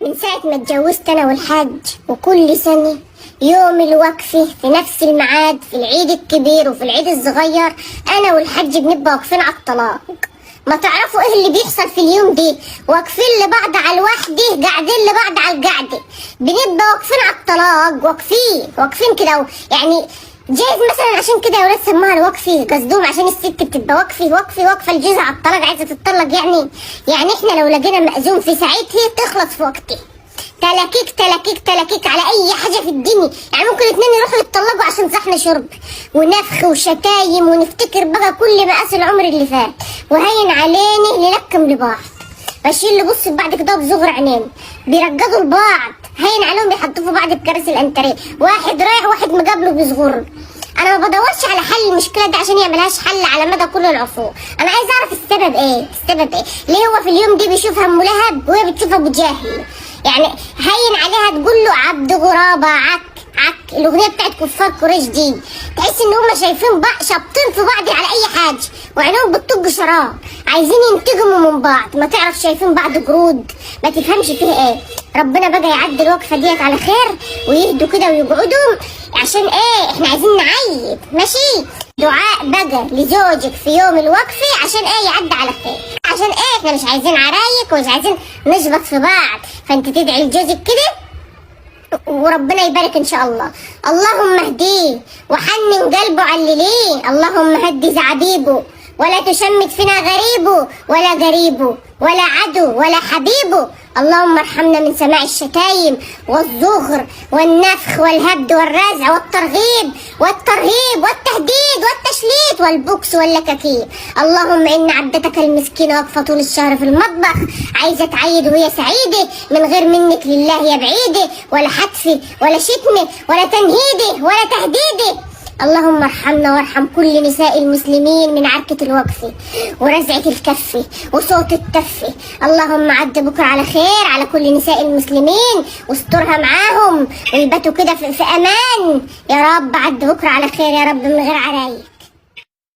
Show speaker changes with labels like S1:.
S1: من ساعة ما اتجوزت أنا والحاج وكل سنة يوم الوقفة في نفس الميعاد، في العيد الكبير وفي العيد الصغير أنا والحاج بنبقى واقفين على الطلاق. ما تعرفوا إيه اللي بيحصل في اليوم دي؟ واقفين لبعض على الوحدة، قاعدين لبعض على القعدة، بنبقى واقفين على الطلاق، واقفين كده يعني. جايز مثلا عشان كده يا ولاد سموها الوقفة، قصدهم عشان الست بتبقى واقفة الجوز على الطلاق عايزة تتطلق يعني احنا لو لقينا مأذون في ساعتها تخلص في وقتها. تلاكيك على اي حاجه في الدنيا، يعني ممكن اتنين يروحوا يتطلقوا عشان صحن شرب ونفخ وشتايم، ونفتكر بقى كل مقاس العمر اللي فات، وهين علينا ننكم لبعض، ماشيين اللي بص بعد كده بصغر عينين، بيرجدوا لبعض، هين عليهم بيحطوا في بعض بكراسي الانتريه، واحد رايح واحد مقابله بيصغر. انا ما بدورش على حل المشكله دي عشان يعملهاش حل على مدى كل العصور، انا عايز اعرف السبب ايه؟ ليه هو في اليوم دي بيشوف ام لهب وهي بتشوف ابو جهل؟ يعني هين عليها تقول له عبد غرابه عك الاغنيه بتاعت كفار قريش دي، تحس ان هم شايفين بعض شابطين في بعض على اي حاجه، وعينهم بتطج شراب، عايزين ينتقموا من بعض، ما تعرف شايفين بعض قرود، ما تفهمش فيه ايه. ربنا بقى يعدي الوقفه ديت على خير ويهدوا كده ويقعدوا، عشان ايه؟ احنا عايزين نعيد ماشي. دعاء بقى لزوجك في يوم الوقفه عشان ايه؟ يعدي على خير، عشان ايه؟ احنا مش عايزين عرايك ومش عايزين نشبط في بعض، فانت تدعي لجوزك كده وربنا يبارك ان شاء الله. اللهم اهديه وحنن قلبه علليه، اللهم هدي زعبيبه ولا تشمت فينا غريبه ولا قريبه ولا عدو ولا حبيبه. اللهم ارحمنا من سماع الشتايم والزغر والنفخ والهبد والرزع والترغيب والترهيب والتهديد والتشليت والبوكس واللكاكيب. اللهم ان عبدتك المسكينه واقفه طول الشهر في المطبخ عايزه تعيد وهي سعيده، من غير منك لله يا بعيده، ولا حتفي ولا شتمه ولا تنهيده ولا تهديده. اللهم ارحمنا وارحم كل نساء المسلمين من عركة الوقفة ورزعة الكفة وصوت التفة. اللهم عد بكرة على خير على كل نساء المسلمين واسترها معاهم ويباتوا كده في امان يا رب. عد بكرة على خير يا رب من غير عرايق.